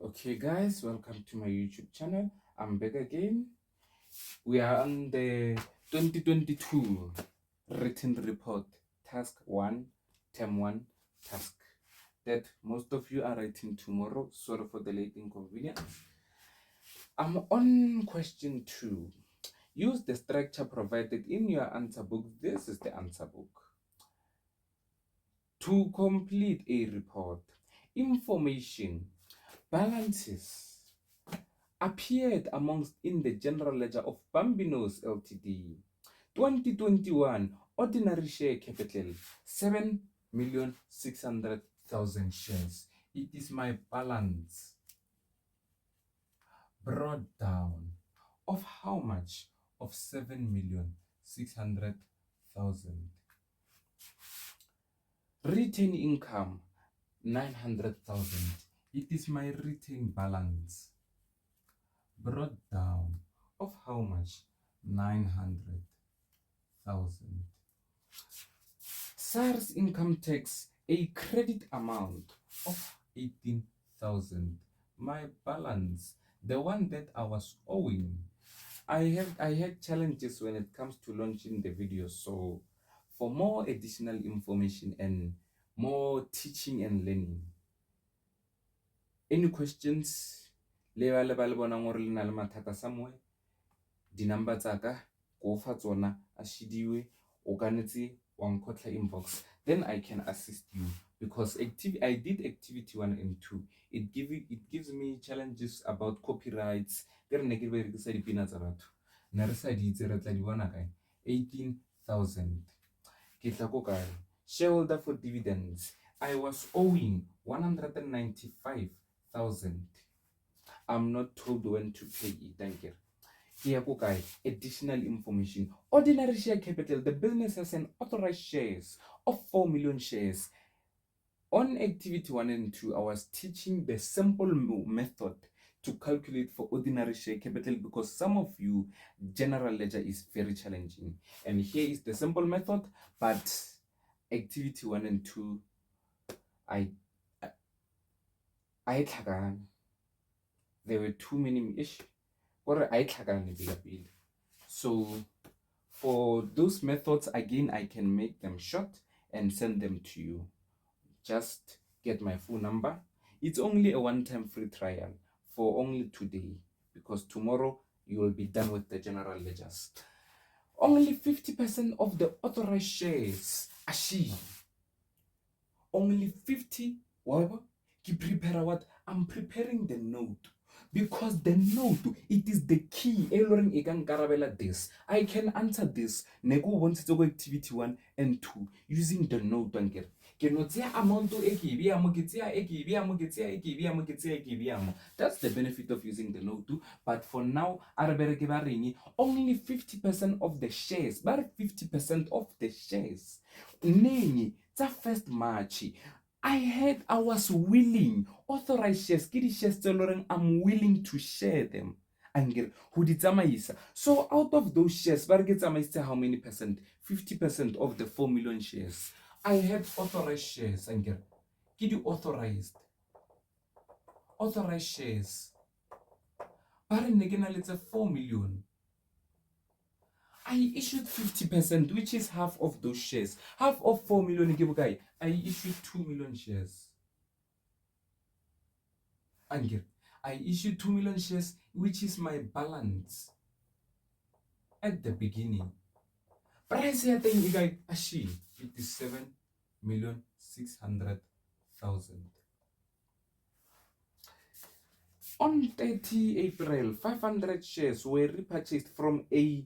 Okay, guys, welcome to my YouTube channel. I'm back again. We are on the 2022 written report, task 1, term 1, task that most of you are writing tomorrow. Sorry for the late inconvenience. I'm on question 2. Use the structure provided in your answer book. This is the answer book. To complete a report, information, balances appeared amongst in the general ledger of Bambinos Ltd. 2021 ordinary share capital 7,600,000 shares. It is my balance brought down of how much of 7,600,000. Retained income 900,000. It is my retained balance brought down of how much 900,000. SARS income tax a credit amount of 18,000. My balance, the one that I was owing. I had challenges when it comes to launching the video, so for more additional information and more teaching and learning, any questions le ba le bonang gore le na le mathata somewhere, di-number tsaka ko fa tsona a shidiwe, o kanetse wa nkotla inbox, then I can assist you, because I did activity 1 and 2. It gives me challenges about copyrights. Ke re ne ke berekisa dipina tsa batho ne re sa di itse re tla di bona kae. 18,000 ke tla ko kae. Shareholder for dividends, I was owing 195,000. I'm not told when to pay it. Thank you. Here, additional information. Ordinary share capital. The business has an authorized shares of 4 million shares. On activity 1 and 2, I was teaching the simple method to calculate for ordinary share capital, because some of you, general ledger is very challenging. And here is the simple method, but activity 1 and 2, I there were too many ish. So for those methods, again, I can make them short and send them to you. Just get my phone number. It's only a one-time free trial for only today, because tomorrow you will be done with the general ledgers. Only 50% of the authorized shares achieve. Only 50. Whatever. Prepare what? I'm preparing the note, because the note, it is the key. This I can answer this nego wants to go activity 1 and 2 using the note. That's the benefit of using the note too. But for now, only 50% of the shares, but 50% of the shares. Neni, it's first March. I was willing, authorized shares, shares I'm willing to share them. So out of those shares, how many percent? 50% of the 4 million shares. I had authorized shares. Authorized shares. Let's say 4 million. I issued 50%, which is half of those shares. Half of 4 million, I issued 2 million shares. I issued 2 million shares, which is my balance at the beginning. Price here, it is 7,600,000. On 30 April, 500 shares were repurchased from a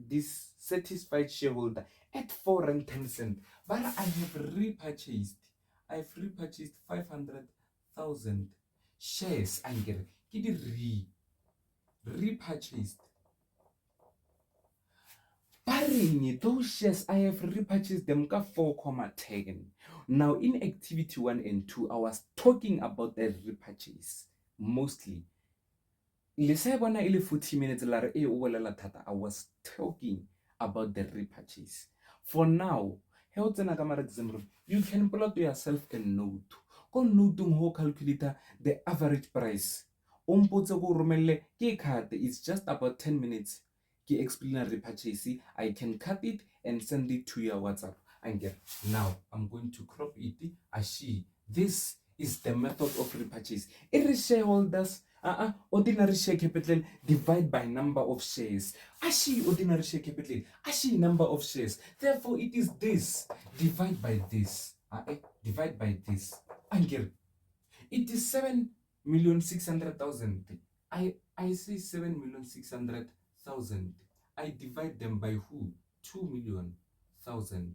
dissatisfied shareholder at 4.10. But I've repurchased 500,000 shares. Repurchased. Those shares, I have repurchased them ka 4.10. Now in activity 1 and 2, I was talking about the repurchase mostly. I 40 minutes I was talking about the repurchase. For now, you can plot yourself a note. ko notung ho calculator the average price. Ompotse go romelle ke card, it's just about 10 minutes. Ke explain repurchase, I can cut it and send it to your WhatsApp. And now I'm going to crop it. Ashi, this is the method of repurchase. Every shareholders, ordinary share capital divide by number of shares. Ashi, ordinary share capital. Ashi, number of shares. Therefore, it is this divide by this. Divide by this. And it is 7,600,000. I say 7,600,000. I divide them by who? 2,000,000.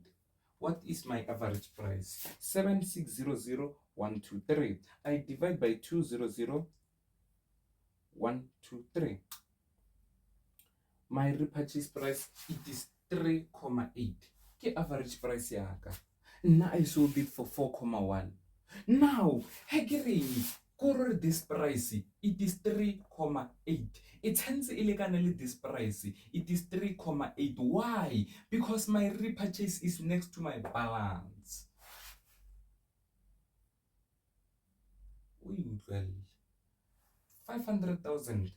What is my average price? 7,600,123. I divide by 2,00123. My repurchase price, it is 3,8. Ke average price yaka. Now I sold it for 4,1. Now, this price, it is 3,8. It hence illegally this price, it is 3,8. Why? Because my repurchase is next to my balance. 500,000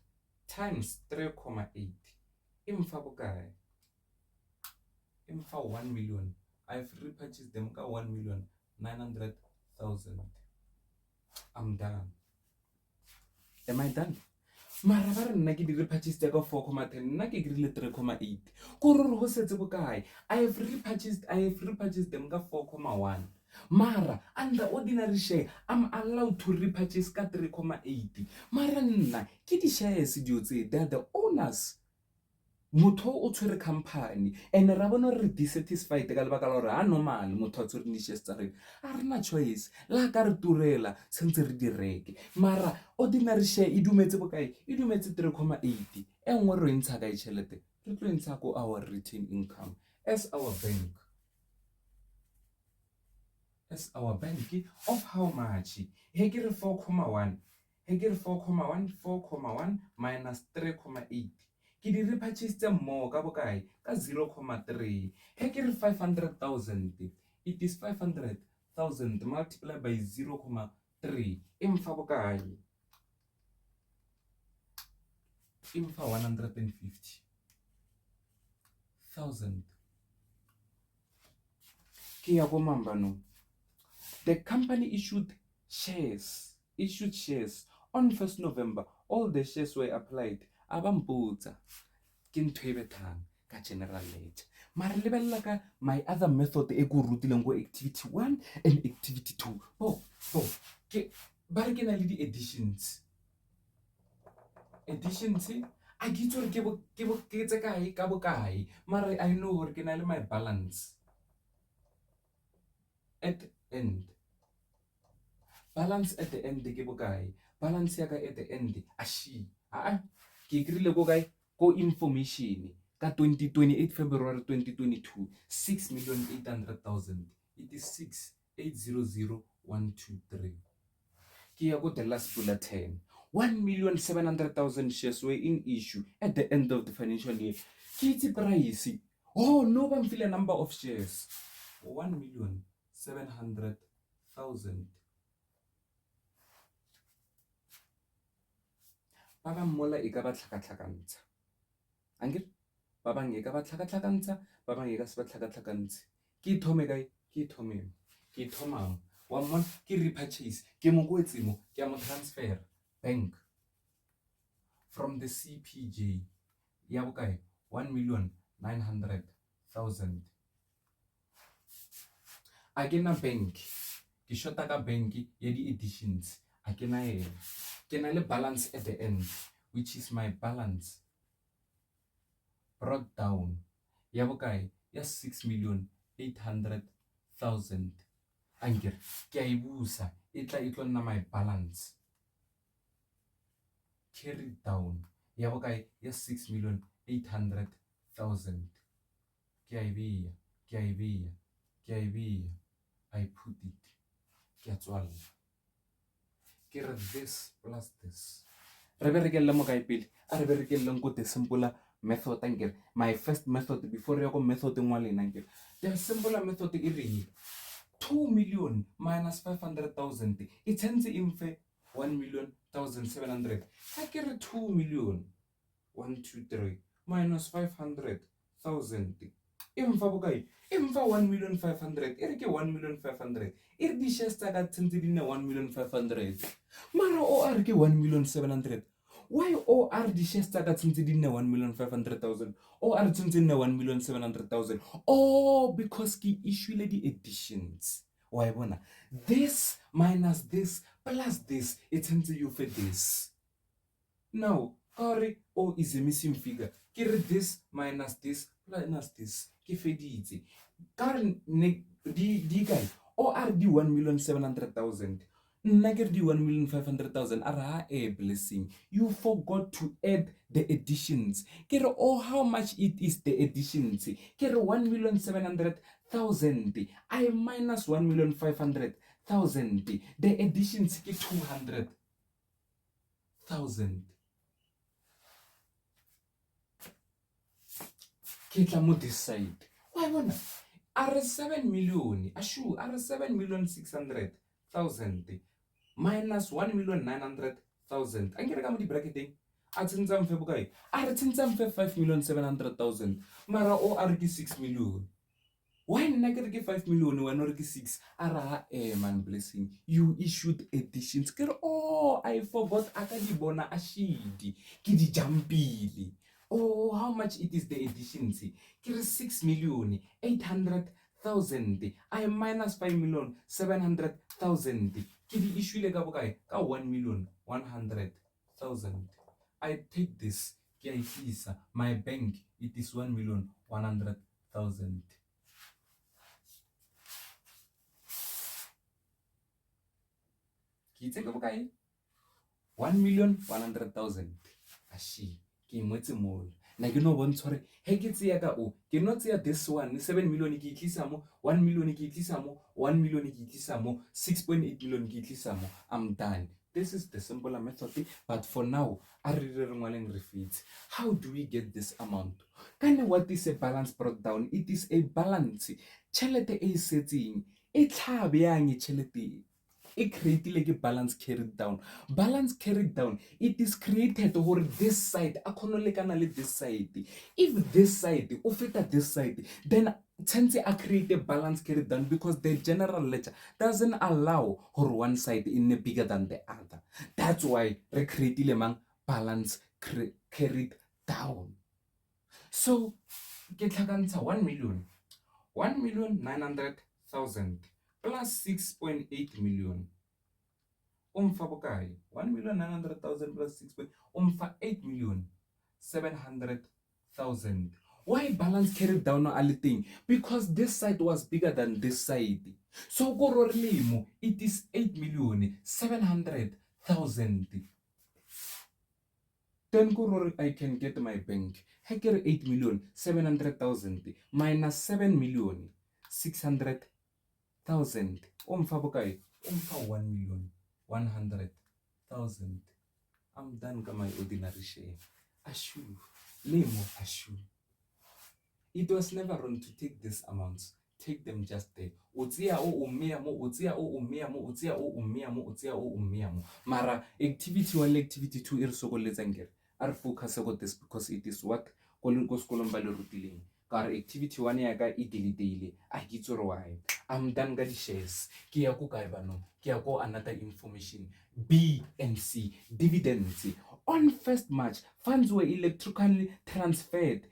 times 3,8. Imfa bokae? Imfa 1 million. I've repurchased them 1,900,000. I'm done. Am I done? Mara ba re nna ke di repurchase ka 4,10, nna ke grile 3,8. Kororo ho setse bokae? I have repurchased them ka 4,1. Mara under ordinary share, I'm allowed to repurchase ka 3,8. Mara nna ke di shares dio tse, they are the owners. Motho o tshwere company and ra bona re dissatisfied ka lebaka la gore a normal motho a tshwere di shares tsa rena. A rena choice la ka re turela sentse re di reke. Mara ordinary share e dumetse bokae? E dumetse 3,8. E nngwe re ntsha ka tšhelete, re tlo ntsha ko our return income as our bank. As our bank of how much? He ke re 4,1. He ke re 4,1 minus 3,8. Ke di repurchase more ka bokae? Ka 0,3. He ke re 500,000. It is 500,000 multiplied by 0,3. Imfa bokae? Imfa 150,000. Ke ya go mamba no. The company issued shares on 1st November. All the shares were applied. Abamputsa ke ntho e bethang ka general ledger. Mara lebella ka my other method e go rutileng go activity 1 and activity 2. Ke ba re ke na le di additions. A ke itse gore ke tse kae ka bokae, mara I know gore ke na le my balance at the end. Balance at the end ke bokae? Balance ya ka at the end ashi. Ke krile go kae? Go information ka 28 February 2022, 6,800,000. It is 6,800,123. Ke ya go the last bulletin. 1,700,000 shares were in issue at the end of the financial year. Ke itse price. Oh no, ba mfile number of shares. 1,700,000. Ba ba mola e ka ba tlhakatlhakantsha. Angel ba bang e ka ba tlhakatlhakantsha, ba bang e ka se ba tlhakatlhakantshe. Ke thome kae? Ke thomang. Wa mmona ke repurchase, ke mo go etsemo, ke mo transfer bank from the CPJ ya bokae? 1,900,000. A ke na bank, ke shota ka bank ya di additions. A ke na ena. Ke na le balance at the end, which is my balance brought down ya bokae? Ya 6,800,000. Angel ke a ibusa e tla nna my balance carried down ya bokae? Ya 6,800,000. Ke a beya. I put it. Ke a tswalla. Ke re this plus this. Re berekelle mo kae pele? A re berekelleng ko the simple method angel. My first method before ya go method ngwa lena angel. The simple method e reng 2 million minus 500,000 e tshwanetse e mfe 1,700,000. Ha ke re 2 million 1 2 3 minus 500,000 e mfa bokae? E mfa 1,500,000. e re ke 1,500,000 e re di-shares tsa ka tshwanetse di nne 1,500,000 mara o a re ke 1,700,000. Why o a re di-shares tsa ka tshwanetse di nne 1,500,000 o a re tshwanetse nne 1,700,000? Oh, because ke issuele di-additions. Wa e bona, this minus this plus this e tshwanetse you fe this. Now kare o is a missing figure, ke re this minus this plus this ke feditse. Kare di kae? O are di 1,700,000 nna ke re di 1,500,000. Ara blessing, you forgot to add the additions. Ke re oh, how much it is the additions? Ke re 1,700,000 I minus 1,500,000. The additions ke 200,000. Ke tla mo this side. Wa bona, are 7 million, ashu are 7,600,000 minus 1,900,000. Angere ka mo di bracketing a tsentsa mfe bokae? A re tsentsa mfe 5,700,000 mara o are ke 6 million. Why nna ke re ke 5 million wena re ke 6? Ara man blessing, you issued additions. Ke re oh, I forgot aka di bona a shidi ke di jumpile. Oh, how much it is the additions? Ke re 6,800,000 I minus 5,700,000 ke di issuele ka bokae? Ka 1,100,000. I take this ke a ifisa my bank, it is 1,100,000. Ke itse ka bokae? 1,100,000. Ashi ke imwetse mo na ke no bontsha gore he ke tseya ka o ke no tseya this one 7 million ke itlisa mo, 1 million ke itlisa mo, 1 million ke itlisa mo, 6.8 million ke itlisa mo. I'm done. This is the simpler method, but for now a re re ngwaleng re fits. How do we get this amount? Kane what is a balance brought down? It is a balance. Chelete e setseng e tlhabe yang chelete e created ke balance carried down. Balance carried down, it is created over this side a lekana le this side. If this side o feta this side, then tense a create a balance carried down because the general ledger doesn't allow for one side in bigger than the other. That's why re created mang balance carried down. So ke tlhakantsha 1,900,000 plus 6.8 million. Umfa bokae? 1,900,000 plus 6. Umfa 8,700,000. Why balance carried down no thing? Because this side was bigger than this side. So kororlimo, it is 8,700,000. Then koror I can get my bank. Hekere 8,700,000 minus 7,600,000. Umfa bokae? Umfa 1,100,000. I'm done with my ordinary share. Ashu. Lemo ashu. It was never wrong to take these amounts. Take them just there. Otia o umiamo, otia o umiamo, otia o umiamo, otia o umiamo. Mara activity 1, activity 2 irsoko lezangere. Ar focus on this because it is what kolomba le rutileng. Car activity 1 ya ka e delete. A gitsoro why. I'm done with the shares. Ki ya ko kae bano? Ki ya ko another information. B and C dividends. On 1st March, funds were electronically transferred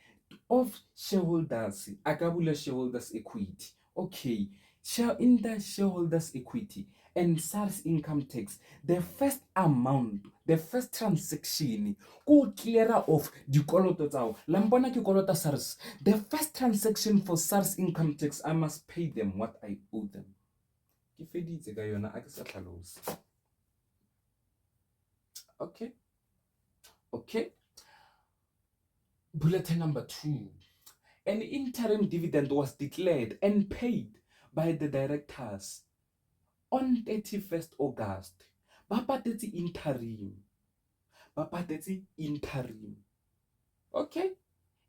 of shareholders. Akabula shareholders equity. Okay. Share in the shareholders equity and SARS income tax. The first amount, the first transaction, go clear off the koloto tsao. Lambona ke kolota SARS. The first transaction for SARS income tax, I must pay them what I owe them. Ke feditse ka yona a ke sa tlhalose. Okay. Okay. Bulletin number 2. An interim dividend was declared and paid by the directors on 31st August. Ba patetse interim. Okay?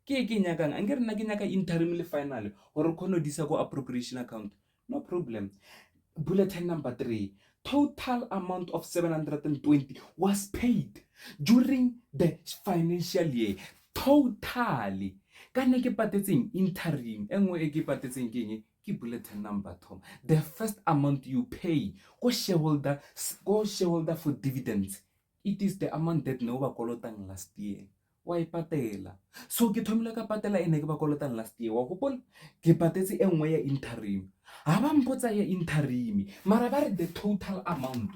Ke nyakang angere nna ke nyaka interim le final gore khono disa go appropriation account. No problem. Bulletin number 3. Total amount of 720 was paid during the financial year. Totally. Ka ne ke patetseng interim, engwe e ke patetseng ke eng? Ke bulletin number 2. The first amount you pay go shareholder for dividends, it is the amount that no ba kolotang last year. Wa ipatela. So ke thomile ka patela ene ke ba kolotang last year. Wa gopola ke patetse engwe ya interim. Ha ba mpotsa ya interim, mara ba re the total amount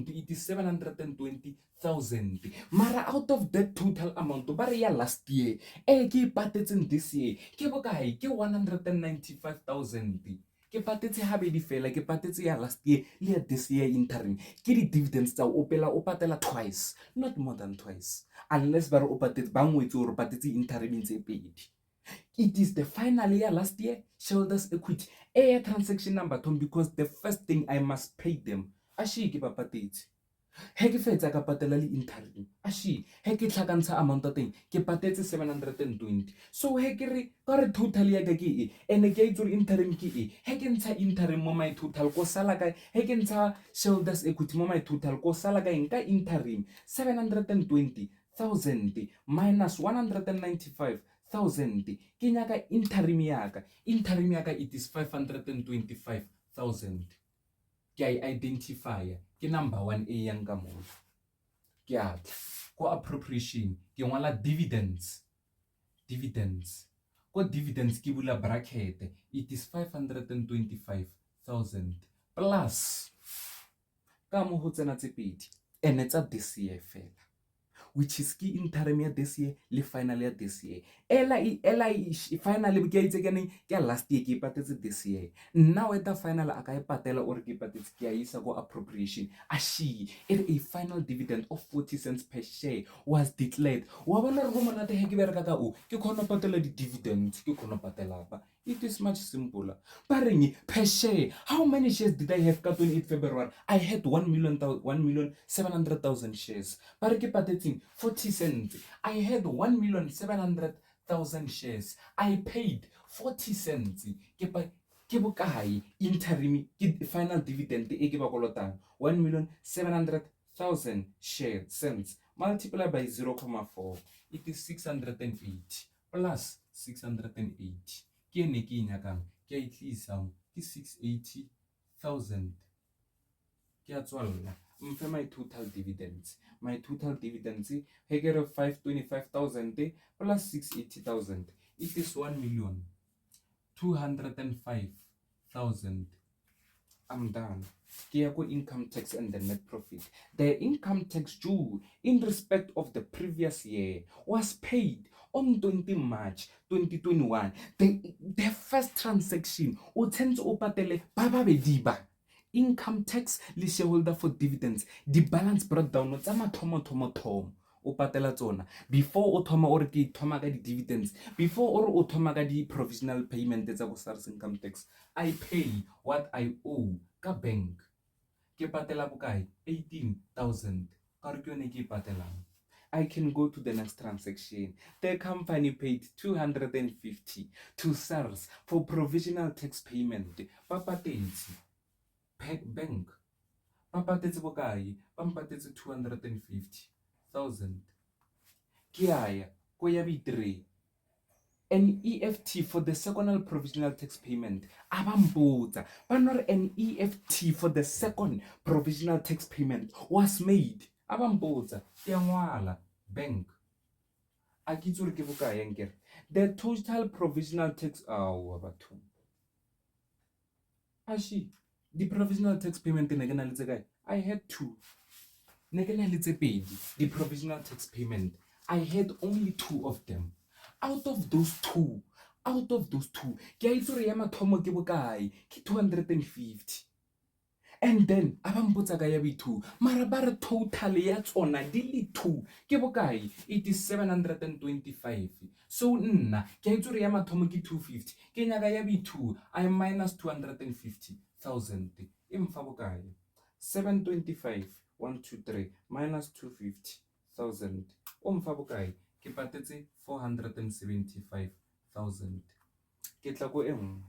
it is 720,000. Mara out of that total amount ba re ya last year ke patetseng this year ke bokae? Ke 195,000. Ke patetse habedi fela, ke patetse ya last year le ya this year interim. Ke di dividends tsa o patela twice, not more than twice, unless ba re o patetse ba ngwetse o re patetse interim tse pedi. It is the final year last year shareholders equity a transaction number 2, because the first thing I must pay them ashi ke ba patetse. He ke fetsa ka patela le interim ashi he ke tlhakantsha amount teng ke patetse 720. So he ke re ka re total ya ka ke e ene ke itse interim ke e he ke ntsha interim mo my total ko sala ka he ke ntsha shareholders equity mo my total ko sala ka nka interim 720,000 minus 195,000 ke nyaka interim yaka it is 525,000. Ke identifier ke number 1A yang ka mo ke atla ko appropriation ke ngwala dividends ko dividends ke bula bracket it is 525,000 plus ka mo ho tsena tse pedi ene tsa this year fela, which is ki interim ya this year le final ya this year. Ela final ke itse ke neng ke last year ke patetse this year. Now eta final a ka e patela or ke patetse ke isa go appropriation. Ashi a final dividend of 40 cents per share was declared. Wa bona re go monate he ke bereka ka o ke khona patela di dividends ke khona patela ba. It is much simpler. Pareng per share, how many shares did I have ka 28 February? I had 1,700,000 shares. Pare ke patetseng 40 cents. I had 1,700,000 shares. I paid 40 cents. Ke bokae interim ke final dividend e ke ba kolotang 1,700,000 share cents multiplied by 0.4, it is 680 plus 680 ke ne ke nyakang ke a itlisa ke 680,000 ke a tswalla mfe my total dividends he ke re 525,000 plus 680,000 it is 1,205,000. I'm done. Ke ya ko income tax and the net profit. The income tax due in respect of the previous year was paid on 20 March 2021. The first transaction o tshentse o patele ba babedi ba income tax le shareholder for dividends. The balance breakdown tsa mathomo o patela tsona before o thoma o re ke thoma ka di dividends, before o re o thoma ka di provisional payment tsa go SARS income tax. I pay what I owe ka bank. Ke patela bokae? 18,000. Ka re ke yone ke patelang. I can go to the next transaction. The company paid 250 to SARS for provisional tax payment. Ba patetse bank ba patetse bokae? Ba patetse 250,000. Ke aya ko ya B3 an EFT for the second provisional tax payment. Abambota, but not an EFT for the second provisional tax payment was made. Abambota, Tiangwala, bank. Akitsuri kivuka yenger. The total provisional tax abatu. Ashi, the provisional tax payment in again I had two. The provisional tax payment. I had only two of them. Out of those two, ke a itse re ya mathomo ke bokae? Ke 250. And then abampotsa ka ya B2, mara ba re total ya tsona di le 2 ke bokae? It is 725. So nna ke a itse re ya mathomo ke 250, ke nyaka ya B2 I minus 250,000 e mfa bokae? 725 1 2 3 minus 250,000 o mfa bokae? Ke patetse 475,000. Ke tla go engwe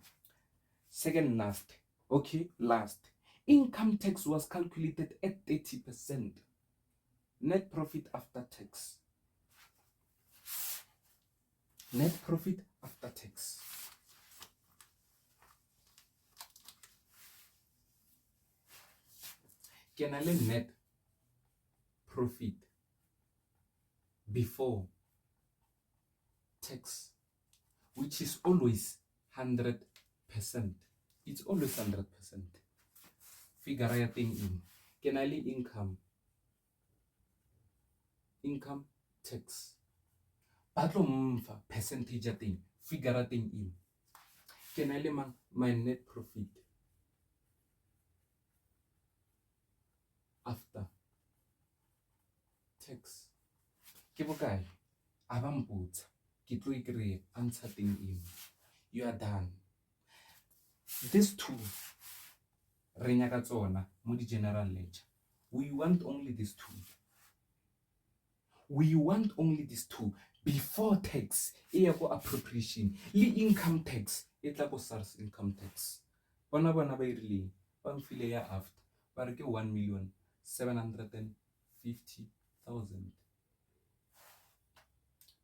Second last, okay, last. Income tax was calculated at 30%. Net profit after tax. Net profit after tax. Ke na le net profit before tax, which is always 100%. It's always 100%. Figure ya teng in. Ke na le income tax. Ba tlo mfa percentage ya teng, figure ya teng in. Ke na le my net profit after tax. Ke bokae? A ba mpotsa, ke tlo ikry answer teng in. You are done. These two re nyaka tsona mo di general ledger. We want only these two. We want only these two before tax e ya go appropriation le income tax e tla go SARS income tax. Bona ba irileng ba mfile ya after ba re ke 1,750,000.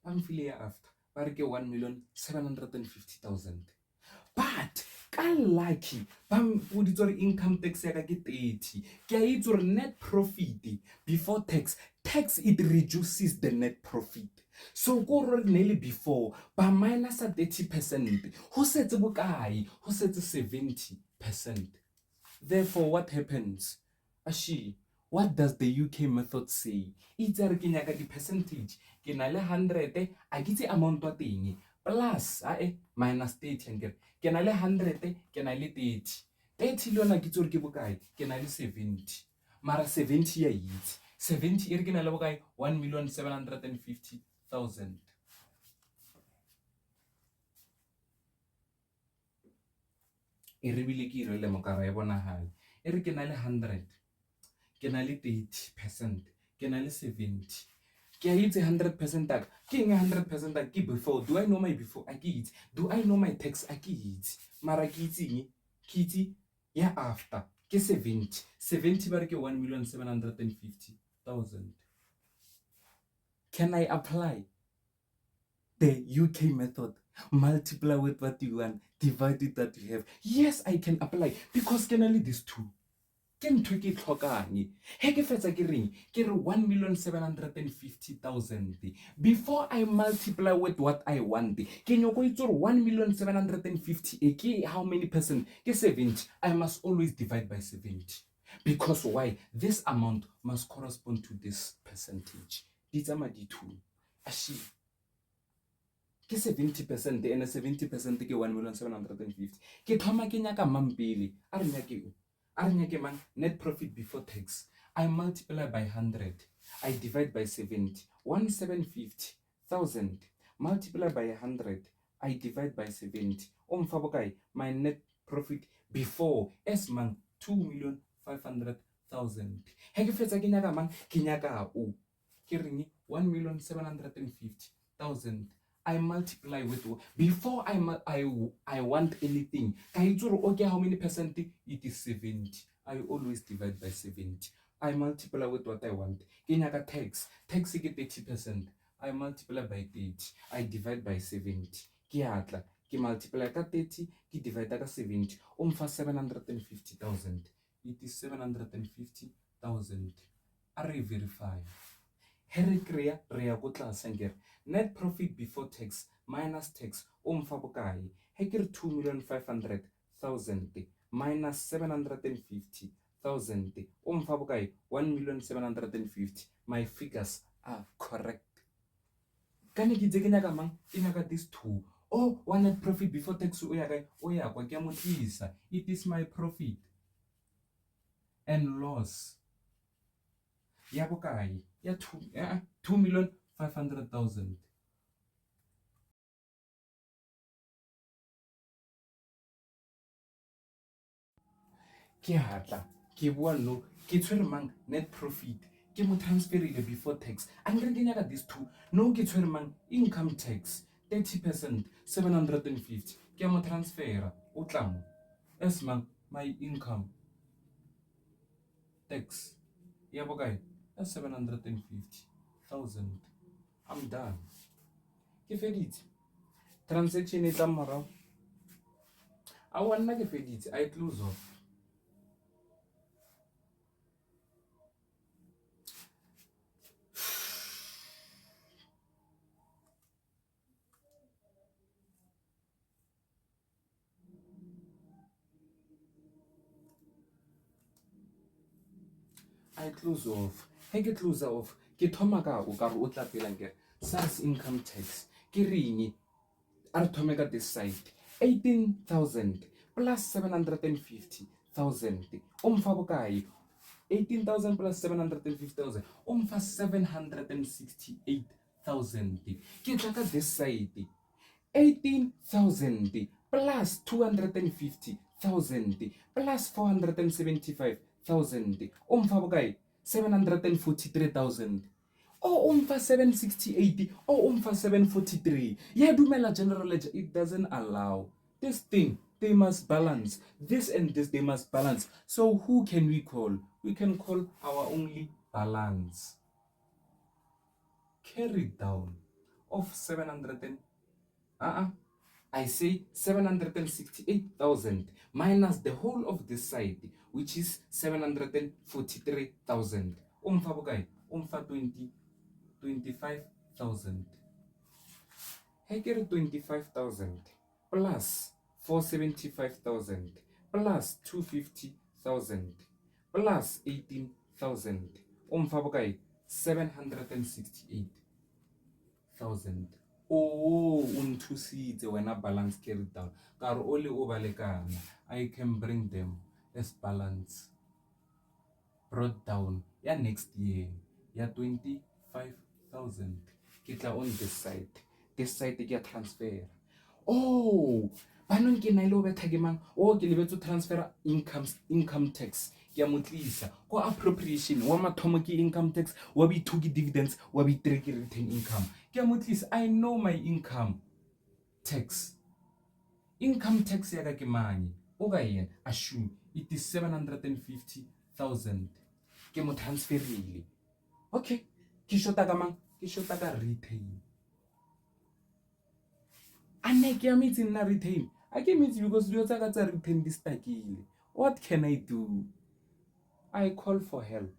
Ba mfile ya after ba re ke 1,750,000. But ka lucky ba mpoditse gore income tax ya ka ke 30. Ke a itse gore net profit before tax it reduces the net profit. So go re nearly before ba minus 30%. Who setse bokae? Who setse 70%. Therefore what happens? Ashi, what does the UK method say? It's a ke nyaka di percentage. Ke na le 100 a ke tse amount wa teng plus minus 30 and ke na le 100 ke na le 30. 30 le yona ke tsore ke bokae? Ke na le 70. Mara 70 ya itse 70 ere ke na le bokae? 1,750,000. E re bile ke irele mokara e bonagale. Ere ke na le 100, ke na le 30%, ke na le 70. Ke a itse 100% ak ke eng 100% ak ke before. Do I know my before? A ke itse. Do I know my tax? A ke itse. Mara ke itseng ke itse ya after ke 70. 70 ba re ke 1,750,000. Can I apply the UK method? Multiply with what you want, divide it that you have. Yes, I can apply because can only these two. Ke ntho ke tlhokang he ke fetsa ke reng ke re 1,750,000 before I multiply with what I want. Ke nyoko itse gore 1,750,000 e ke how many percent? Ke 70. I must always divide by 70 because why? This amount must correspond to this percentage. Di tsama di two. Ashi ke 70% and 70% ke 1,750,000. Ke thoma ke nyaka mampele a re nyake man net profit before tax. I multiply by 100. I divide by 70. 1,750,000 multiply by 100. I divide by 70. Omfa bokae? My net profit before as man 2,500,000. He ke fetsa ke nyaka man ke nyaka o ke reng 1,750,000. I multiply with before I want anything. Okay, how many percent? It is 70. I always divide by 70. I multiply with what I want. Kenyaka tax is 30%. I multiply by 30. I divide by 70. Ke multiply ka 30, ke divide ka 70. Umfa 750,000. It is 750,000. Are verify. Here crea rea go tlase ngere net profit before tax minus tax umfa bokae? He ke 2,500,000 minus 750,000 umfa bokae? 1,750,000. My figures are correct. Kane ke itse ke nyaka mang? Ke nyaka these two. One net profit before tax o ya kae? O ya kwa ke mo tlisa. It is my profit and loss. Ya bokae? Ya 2,500,000. Ke hatla ke bua no ke tshwere mang net profit ke mo transferile before tax. Angre ke nyaka these two. No ke tshwere mang income tax 30%, 750. Ke mo transfera o tla mo as my income tax yabo kae as 750,000. I'm done. Ke feditse transaction e tla morao a wanna ke feditse I close off. I close off. He ke close off. Ke thoma ka o ka re o tla pela nke SARS income tax. Ke reng a re thome ka this side. 18,000 plus 750,000. Umfa bokae? 18,000 plus 750,000. Umfa 768,000. Ke tla ka this side. 18,000 plus 250,000 plus 475,000. Umfa bokae? 743,000. O umfa 768 o umfa 743. Yeah, dumela general ledger, it doesn't allow. This thing, they must balance. This and this, they must balance. So who can we call? We can call our only balance. Carry down of 700 I say 768,000 minus the whole of this side, which is 743,000. Umfa bokae? Umfa 25,000. Hekere 25,000 plus 475,000 plus 250,000 plus 18,000. Umfa bokae? 768,000. Oh, unthusitse wena balance carry down. Ka re ole o balekana. I can bring them as balance brought down. Ya next year, ya 25,000. Kitla on this side. This side ke ya transfer. Oh, banong ke na ile o betha ke mang? Oh, ke lebetse transfer income tax. Ke motlisa ko appropriation wa mathomo ke income tax, wa B2 ke dividends, wa B3 ke return income. Ke motlisa, I know my income tax. Income tax ya ka ke manye o ka yena assume it is 750,000. Ke mo transferile. Okay, ke shota ka mang? Ke shota ka retain. Ane ke amitsi nna retain. I ke means because dilo tsa ka tsa retain di stakile. What can I do? I call for help.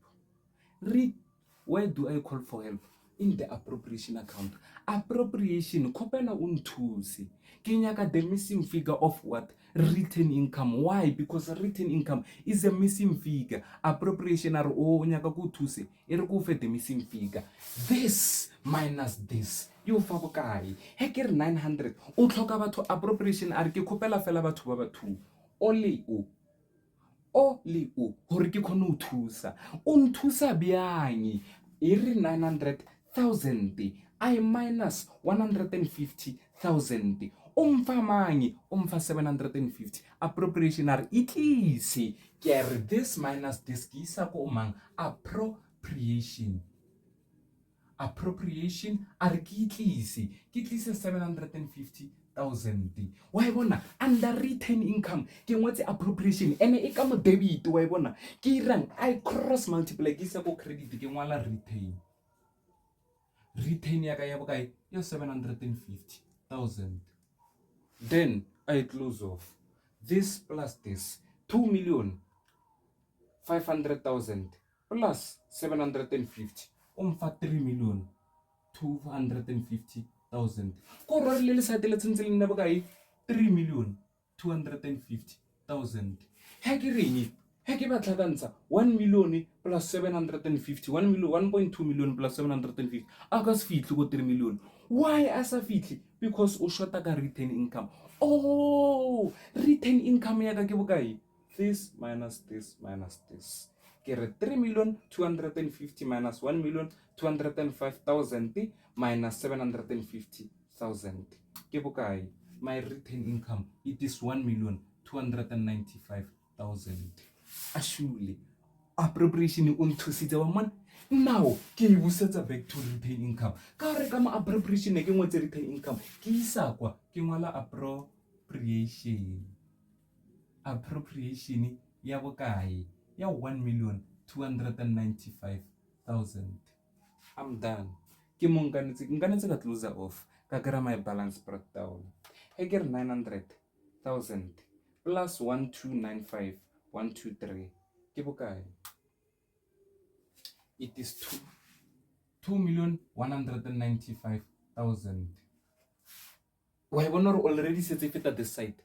Where do I call for help? In the appropriation account. Appropriation, kopela unthuse. Ke nyaka the missing figure of what? Written income. Why? Because written income is a missing figure. Appropriation are nyaka ku thuse. Ere ku fe the missing figure. This minus this. You fa bokae? Hekere 900. O tlhoka batho appropriation are ke kopela fela batho ba batho. Only o hore ke khone o thusa o nthusa byanyi e re 900,000 I minus 150,000 umfa manyi umfa 750 appropriation are itlise ke re this minus this ke isa ko mang appropriation are ke itlise 750,000. Wa bona under return income ke ngwetse appropriation ene e ka mo debit wa bona ke irang I cross multiply ke isa ko credit ke ngwala return ya ka ya bokae ya 750,000. Then I close off this plus this 2,500,000 plus 750 umfa 3,250,000. Ko role le sate le tsentse le nna bokae 3,250,000. Ha ke reng ha ke batla ka ntsha 1 million plus 750 1.2 million plus 750 a ka se fihle go 3 million. Why asa fihle? Because o shota ka return income. Oh, return income ya ka ke bokae? This minus this minus this. Ke re 3,250,000 minus 1,205,000 minus 750,000. Ke bokae? My return income it is 1,295,000. Ashule appropriation o nthusitse wa man. Now ke e busetsa back to return income. Ka re ka ma appropriation ke ngwetse return income ke isa kwa ke ngwala appropriation. appropriation ya bokae ya 1,295,000. I'm done. Ke mo nkanetse ka closer off ka kry my balance breakdown. He ke re 900,000 plus 1,295,123 ke bokae? It is 2,195,000. Wa bona re already setse feta this side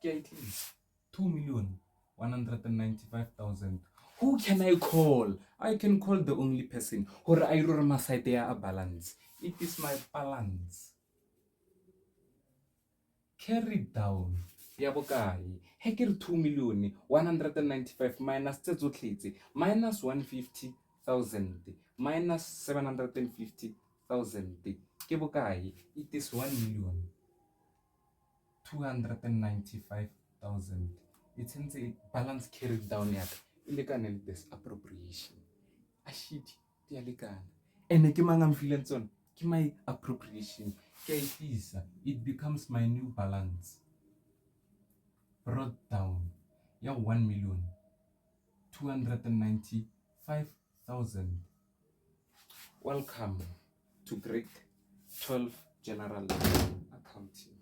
ke at least 2,195,000. Who can I call? I can call the only person hore I rore ma side ya a balance. It is my balance. Carry down ya bokae? He ke re 2,195 minus tse tsotlhe minus 150,000 minus 750,000 ke bokae? It is 1,295,000. It's in the balance carried down yet. Ilekane this appropriation. Ashit di alekana. Ene ke mang am feeling on? Ke my appropriation. Ke itisa. It becomes my new balance. Brought down. Ya 1,295,000. Welcome to grade 12 general accounting.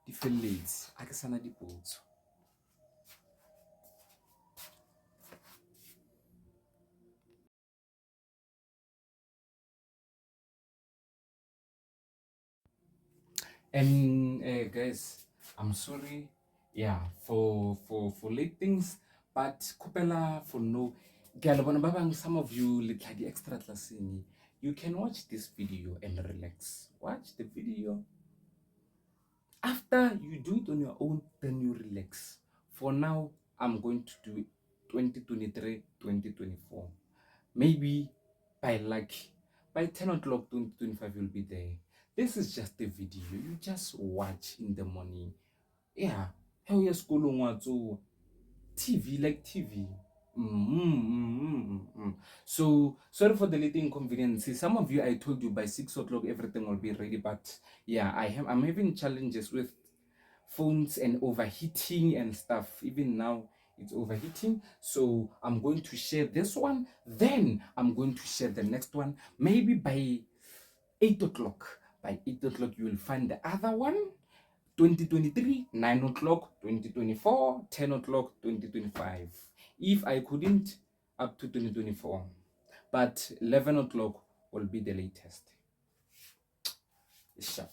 Di felletse a ke sana dipotso. And guys, I'm sorry, yeah, for late things, but kupela for no. Some of you like the extra classing. You can watch this video and relax. Watch the video. After you do it on your own, then you relax. For now, I'm going to do it 2023, 2024. Maybe by luck, by 10 o'clock 2025 you'll be there. This is just a video. You just watch in the morning. Yeah. How your school to TV like TV. So sorry for the little inconvenience. Some of you, I told you by 6 o'clock everything will be ready, but yeah, I'm having challenges with phones and overheating and stuff. Even now it's overheating, so I'm going to share this one, then I'm going to share the next one. Maybe by 8 o'clock. By 8 o'clock you will find the other one. 2023, 9 o'clock 2024, 10 o'clock 2025. If I couldn't, up to 2024, but 11 o'clock will be the latest. Sharp.